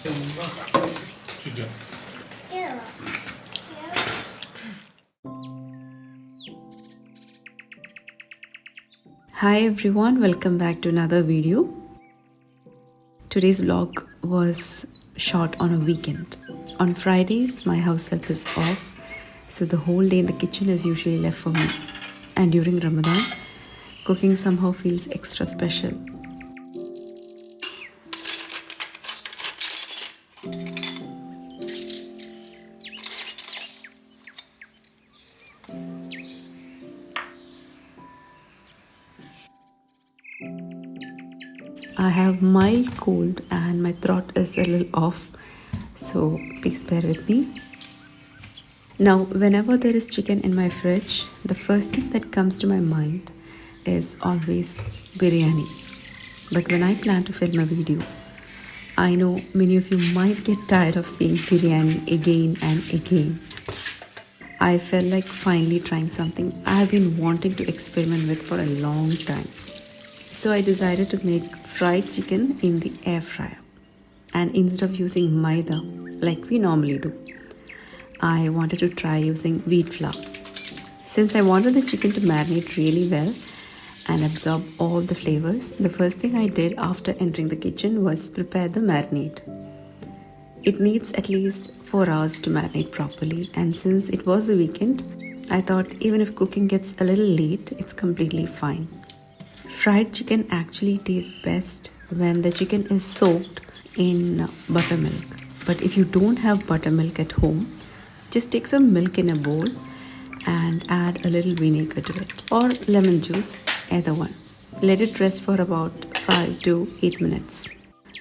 Chicken. Hi everyone, welcome back to another video. Today's vlog was shot on a weekend. On Fridays, my house help is off, so the whole day in the kitchen is usually left for me. And during Ramadan, cooking somehow feels extra special. I have mild cold and my throat is a little off, so please bear with me. Now, whenever there is chicken in my fridge, the first thing that comes to my mind is always biryani. But when I plan to film a video, I know many of you might get tired of seeing biryani again and again. I felt like finally trying something I have been wanting to experiment with for a long time. So I decided to make fried chicken in the air fryer. And instead of using Maida like we normally do, I wanted to try using wheat flour. Since I wanted the chicken to marinate really well and absorb all the flavors, the first thing I did after entering the kitchen was prepare the marinade. It needs at least 4 hours to marinate properly, and since it was a weekend, I thought even if cooking gets a little late, it's completely fine. Fried chicken actually tastes best when the chicken is soaked in buttermilk. But if you don't have buttermilk at home, just take some milk in a bowl and add a little vinegar to it, or lemon juice, either one. Let it rest for about 5 to 8 minutes.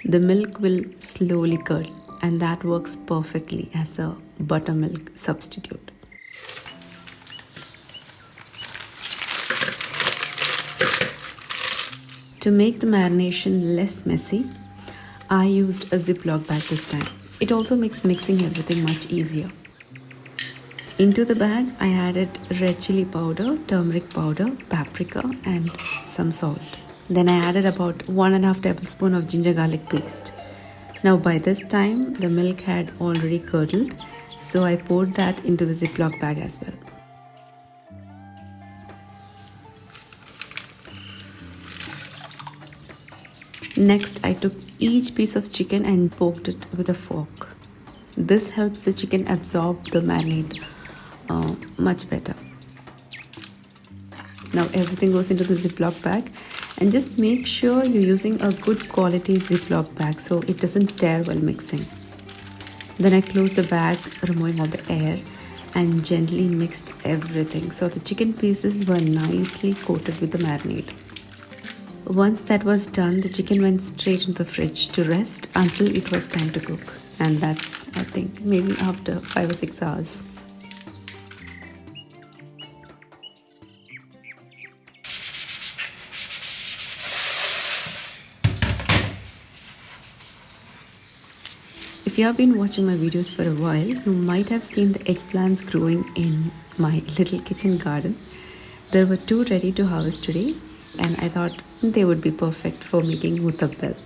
The milk will slowly curdle, and that works perfectly as a buttermilk substitute. To make the marination less messy, I used a Ziploc bag this time. It also makes mixing everything much easier. Into the bag, I added red chilli powder, turmeric powder, paprika, and some salt. Then I added about 1.5 tablespoons of ginger garlic paste. Now by this time, the milk had already curdled, so I poured that into the Ziploc bag as well. Next, I took each piece of chicken and poked it with a fork. This helps the chicken absorb the marinade much better. Now everything goes into the Ziploc bag, and just make sure you're using a good quality Ziploc bag so it doesn't tear while mixing. Then I closed the bag, removing all the air, and gently mixed everything so the chicken pieces were nicely coated with the marinade. Once that was done, the chicken went straight into the fridge to rest until it was time to cook. And that's, I think, maybe after 5 or 6 hours. If you have been watching my videos for a while, you might have seen the eggplants growing in my little kitchen garden. There were 2 ready to harvest today, and I thought they would be perfect for making mutabbal.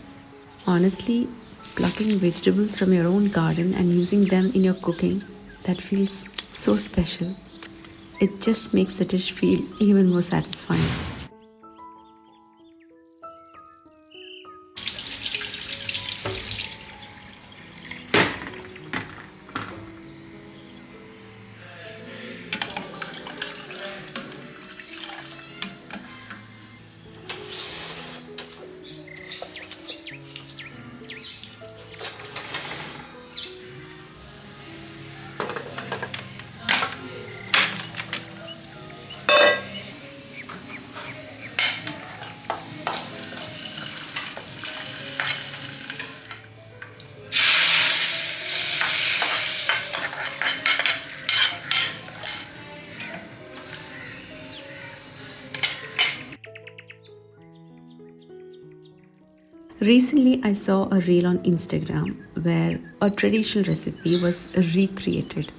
Honestly, plucking vegetables from your own garden and using them in your cooking, that feels so special. It just makes the dish feel even more satisfying. Recently, I saw a reel on Instagram where a traditional recipe was recreated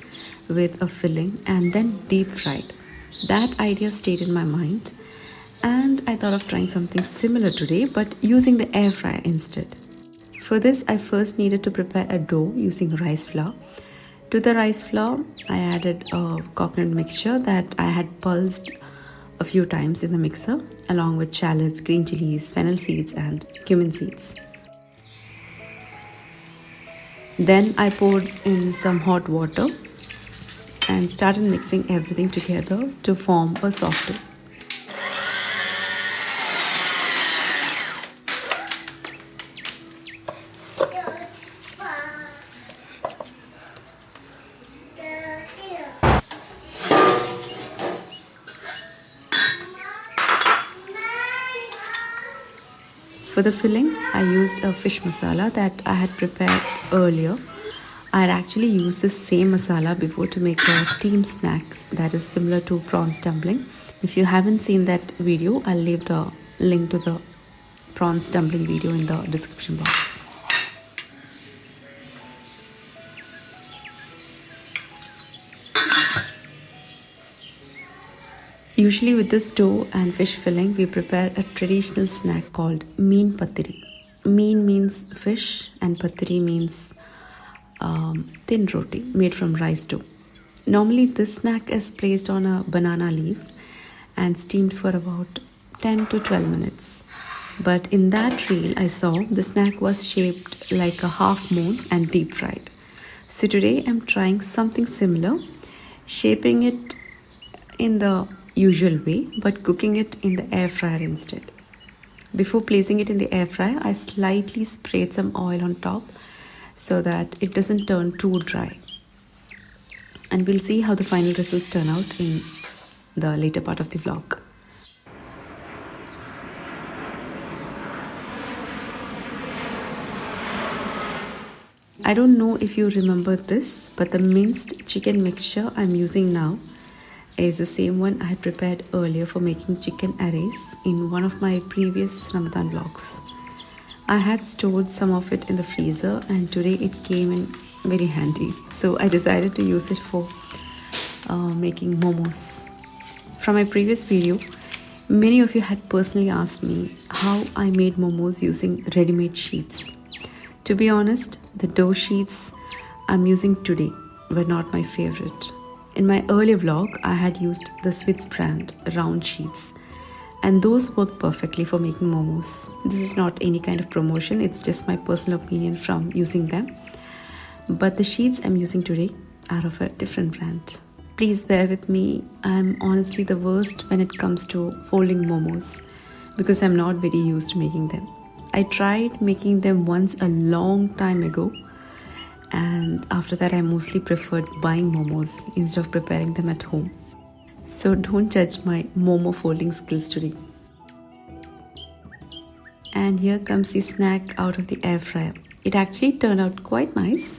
with a filling and then deep fried. That idea stayed in my mind, and I thought of trying something similar today but using the air fryer instead. For this, I first needed to prepare a dough using rice flour. To the rice flour, I added a coconut mixture that I had pulsed a few times in the mixer, along with shallots, green chilies, fennel seeds, and cumin seeds. Then I poured in some hot water and started mixing everything together to form a soft dough. For the filling, I used a fish masala that I had prepared earlier. I had actually used the same masala before to make a steamed snack that is similar to prawns dumpling. If you haven't seen that video, I'll leave the link to the prawns dumpling video in the description box. Usually with this dough and fish filling, we prepare a traditional snack called meen patiri. Meen means fish and patiri means thin roti made from rice dough. Normally this snack is placed on a banana leaf and steamed for about 10 to 12 minutes. But in that reel I saw the snack was shaped like a half moon and deep fried. So today I'm trying something similar, shaping it in the usual way but cooking it in the air fryer instead. Before placing it in the air fryer, I slightly sprayed some oil on top so that it doesn't turn too dry. And we'll see how the final results turn out in the later part of the vlog. I don't know if you remember this, but the minced chicken mixture I'm using now is the same one I had prepared earlier for making chicken arrays in one of my previous Ramadan vlogs. I had stored some of it in the freezer and today it came in very handy. So I decided to use it for making momos. From my previous video, many of you had personally asked me how I made momos using ready-made sheets. To be honest, the dough sheets I'm using today were not my favorite. In my earlier vlog, I had used the Swiss brand round sheets and those work perfectly for making momos. This is not any kind of promotion, it's just my personal opinion from using them. But the sheets I'm using today are of a different brand. Please bear with me, I'm honestly the worst when it comes to folding momos because I'm not very used to making them. I tried making them once a long time ago, and after that I mostly preferred buying momos instead of preparing them at home. So don't judge my momo folding skills today. And here comes the snack out of the air fryer. It actually turned out quite nice.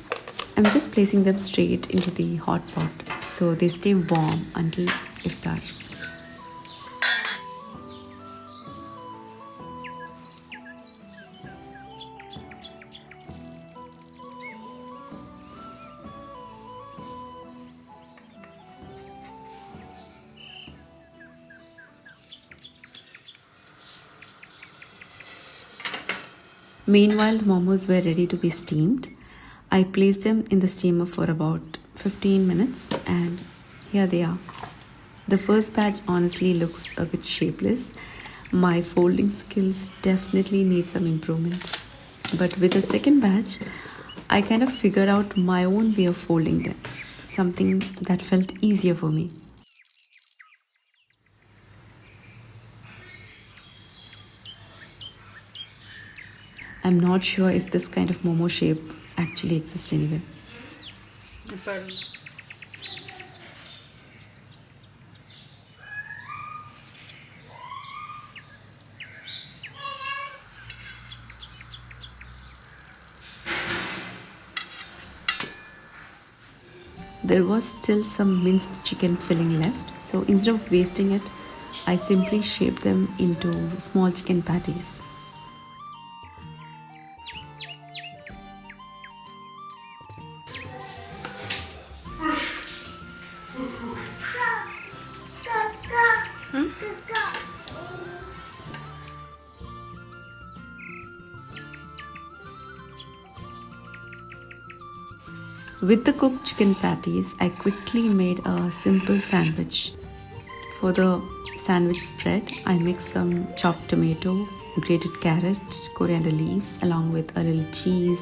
I'm just placing them straight into the hot pot so they stay warm until iftar. Meanwhile, the momos were ready to be steamed. I placed them in the steamer for about 15 minutes and here they are. The first batch honestly looks a bit shapeless. My folding skills definitely need some improvement. But with the second batch, I kind of figured out my own way of folding them. Something that felt easier for me. I'm not sure if this kind of momo shape actually exists anywhere. There was still some minced chicken filling left, so instead of wasting it, I simply shaped them into small chicken patties. With the cooked chicken patties, I quickly made a simple sandwich. For the sandwich spread, I mixed some chopped tomato, grated carrot, coriander leaves, along with a little cheese,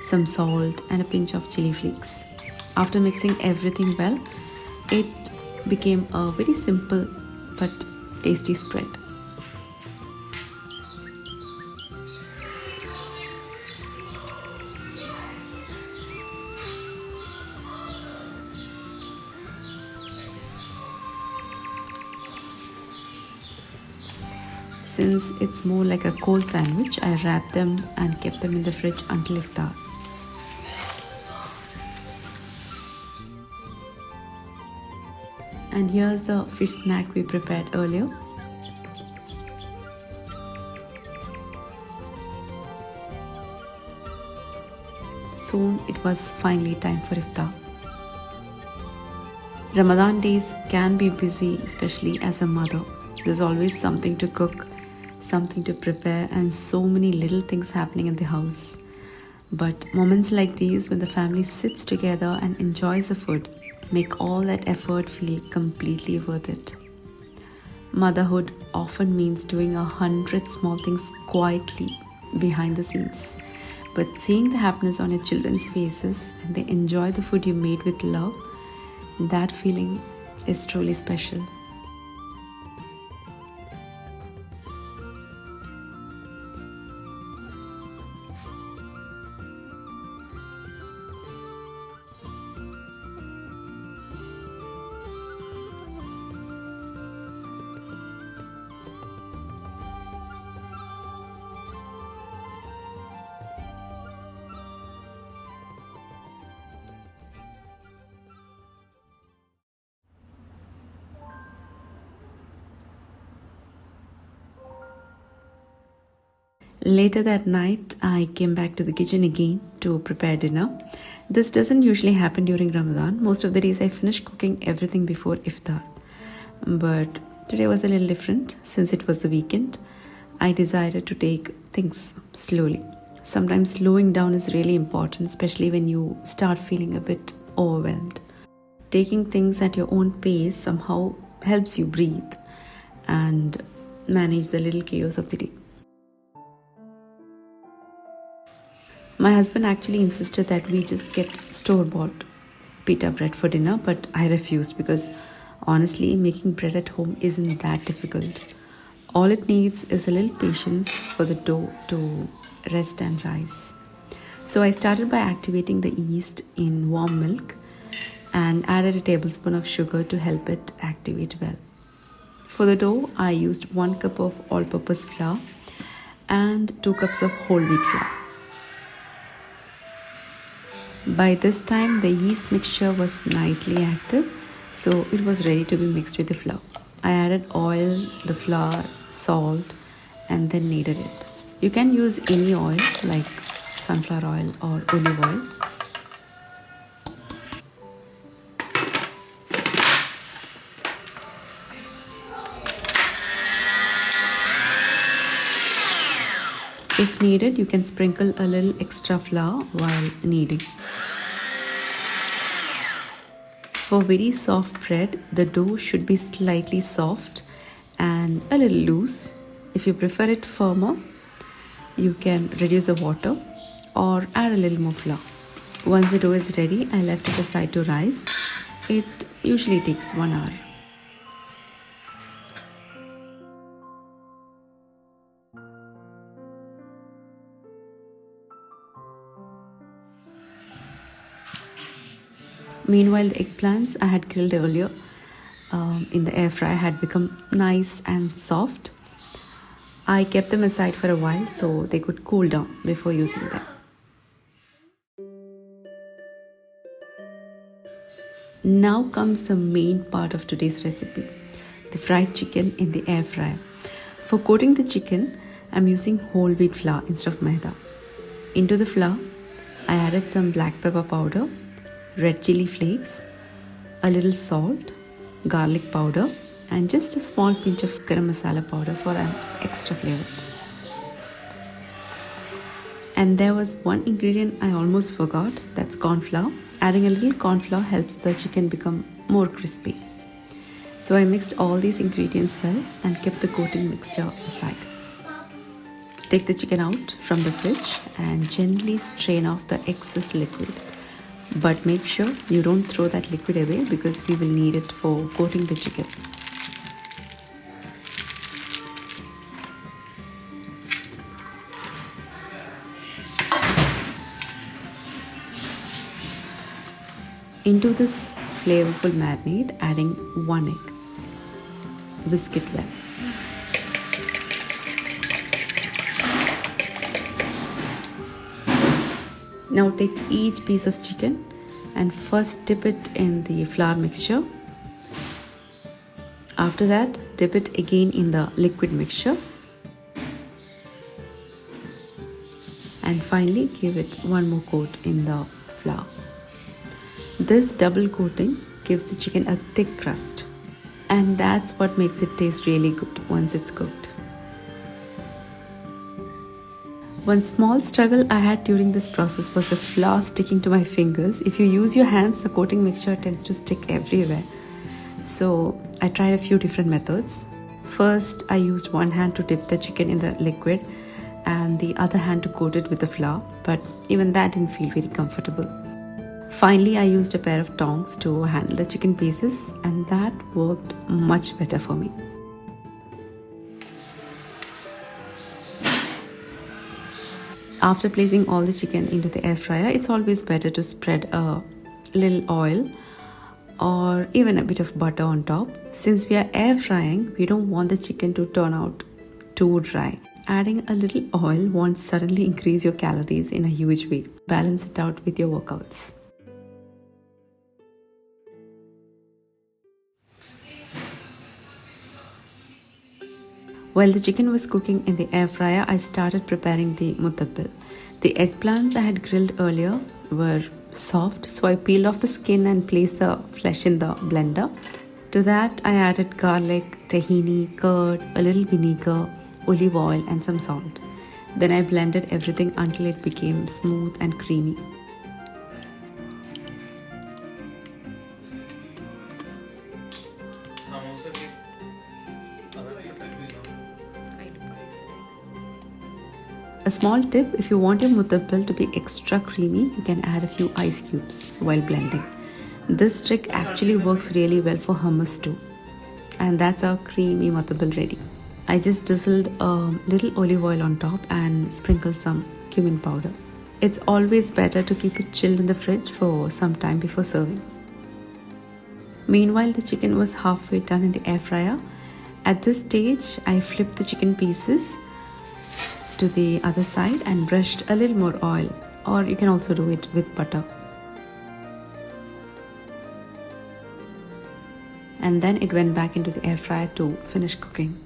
some salt, and a pinch of chili flakes. After mixing everything well, it became a very simple but tasty spread. Since it's more like a cold sandwich, I wrapped them and kept them in the fridge until iftar. And here's the fish snack we prepared earlier. Soon it was finally time for iftar. Ramadan days can be busy, especially as a mother. There's always something to cook, something to prepare, and so many little things happening in the house. But moments like these, when the family sits together and enjoys the food, make all that effort feel completely worth it. Motherhood often means doing 100 small things quietly behind the scenes. But seeing the happiness on your children's faces when they enjoy the food you made with love, that feeling is truly special. Later that night, I came back to the kitchen again to prepare dinner. This doesn't usually happen during Ramadan. Most of the days I finish cooking everything before iftar. But today was a little different since it was the weekend. I decided to take things slowly. Sometimes slowing down is really important, especially when you start feeling a bit overwhelmed. Taking things at your own pace somehow helps you breathe and manage the little chaos of the day. My husband actually insisted that we just get store-bought pita bread for dinner, but I refused because honestly, making bread at home isn't that difficult. All it needs is a little patience for the dough to rest and rise. So I started by activating the yeast in warm milk and added a tablespoon of sugar to help it activate well. For the dough, I used 1 cup of all-purpose flour and 2 cups of whole wheat flour. By this time, the yeast mixture was nicely active, so it was ready to be mixed with the flour. I added oil, the flour, salt, and then kneaded it. You can use any oil like sunflower oil or olive oil. If needed, you can sprinkle a little extra flour while kneading. For very soft bread, the dough should be slightly soft and a little loose. If you prefer it firmer, you can reduce the water or add a little more flour. Once the dough is ready, I left it aside to rise. It usually takes 1 hour. Meanwhile, the eggplants I had grilled earlier in the air fryer had become nice and soft. I kept them aside for a while so they could cool down before using them. Now comes the main part of today's recipe, the fried chicken in the air fryer. For coating the chicken, I'm using whole wheat flour instead of Maida. Into the flour, I added some black pepper powder, red chilli flakes, a little salt, garlic powder, and just a small pinch of garam masala powder for an extra flavor. And there was one ingredient I almost forgot, that's corn flour. Adding a little corn flour helps the chicken become more crispy. So I mixed all these ingredients well and kept the coating mixture aside. Take the chicken out from the fridge and gently strain off the excess liquid. But make sure you don't throw that liquid away because we will need it for coating the chicken. Into this flavorful marinade, adding 1 egg. Whisk it well. Now take each piece of chicken and first dip it in the flour mixture. After that, dip it again in the liquid mixture. And finally, give it one more coat in the flour. This double coating gives the chicken a thick crust. And that's what makes it taste really good once it's cooked. One small struggle I had during this process was the flour sticking to my fingers. If you use your hands, the coating mixture tends to stick everywhere. So I tried a few different methods. First, I used one hand to dip the chicken in the liquid and the other hand to coat it with the flour, but even that didn't feel very comfortable. Finally, I used a pair of tongs to handle the chicken pieces, and that worked much better for me. After placing all the chicken into the air fryer, it's always better to spread a little oil or even a bit of butter on top. Since we are air frying, we don't want the chicken to turn out too dry. Adding a little oil won't suddenly increase your calories in a huge way. Balance it out with your workouts. While the chicken was cooking in the air fryer, I started preparing the mutabbil. The eggplants I had grilled earlier were soft, so I peeled off the skin and placed the flesh in the blender. To that, I added garlic, tahini, curd, a little vinegar, olive oil and some salt. Then I blended everything until it became smooth and creamy. A small tip, if you want your mutabbil to be extra creamy, you can add a few ice cubes while blending. This trick actually works really well for hummus too. And that's our creamy mutabbil ready. I just drizzled a little olive oil on top and sprinkled some cumin powder. It's always better to keep it chilled in the fridge for some time before serving. Meanwhile, the chicken was halfway done in the air fryer. At this stage, I flipped the chicken pieces to the other side and brushed a little more oil, or you can also do it with butter. And then it went back into the air fryer to finish cooking.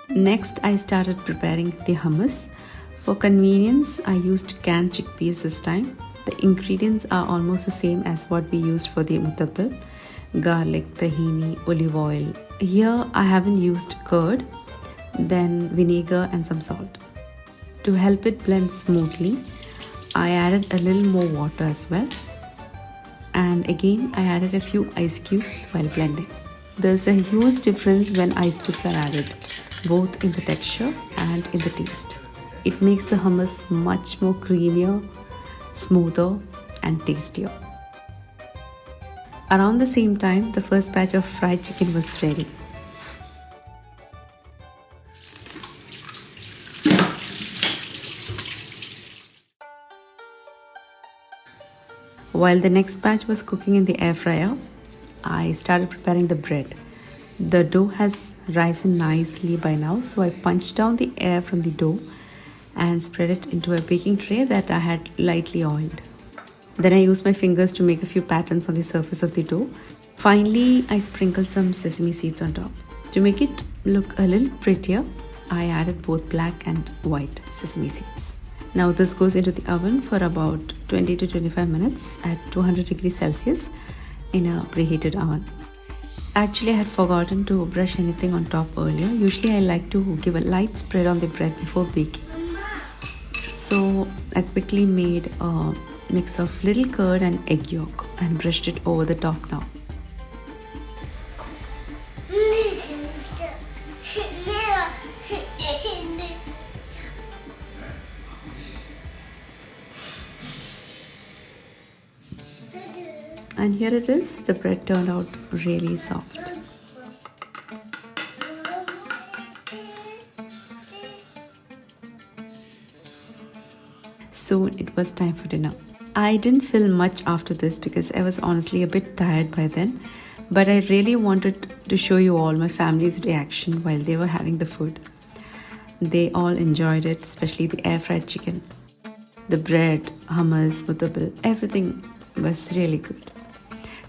Next, I started preparing the hummus. For convenience, I used canned chickpeas this time. The ingredients are almost the same as what we used for the mutabbil: garlic, tahini, olive oil. Here I haven't used curd, then vinegar and some salt. To help it blend smoothly, I added a little more water as well. And again, I added a few ice cubes while blending. There's a huge difference when ice cubes are added, both in the texture and in the taste. It makes the hummus much more creamier, smoother and tastier. Around the same time, the first batch of fried chicken was ready. While the next batch was cooking in the air fryer, I started preparing the bread. The dough has risen nicely by now, so I punched down the air from the dough and spread it into a baking tray that I had lightly oiled. Then I used my fingers to make a few patterns on the surface of the dough. Finally, I sprinkled some sesame seeds on top. To make it look a little prettier, I added both black and white sesame seeds. Now this goes into the oven for about 20 to 25 minutes at 200 degrees Celsius in a preheated oven. Actually, I had forgotten to brush anything on top earlier. Usually I like to give a light spread on the bread before baking. So I quickly made a mix of little curd and egg yolk and brushed it over the top now. And here it is, the bread turned out really soft. Soon it was time for dinner. I didn't film much after this because I was honestly a bit tired by then, but I really wanted to show you all my family's reaction while they were having the food. They all enjoyed it, especially the air fried chicken. The bread, hummus, mutabil, everything was really good.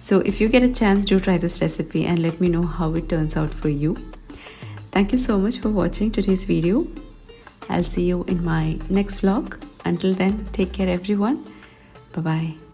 So if you get a chance, do try this recipe and let me know how it turns out for you. Thank you so much for watching today's video. I'll see you in my next vlog. Until then, take care everyone. Bye-bye.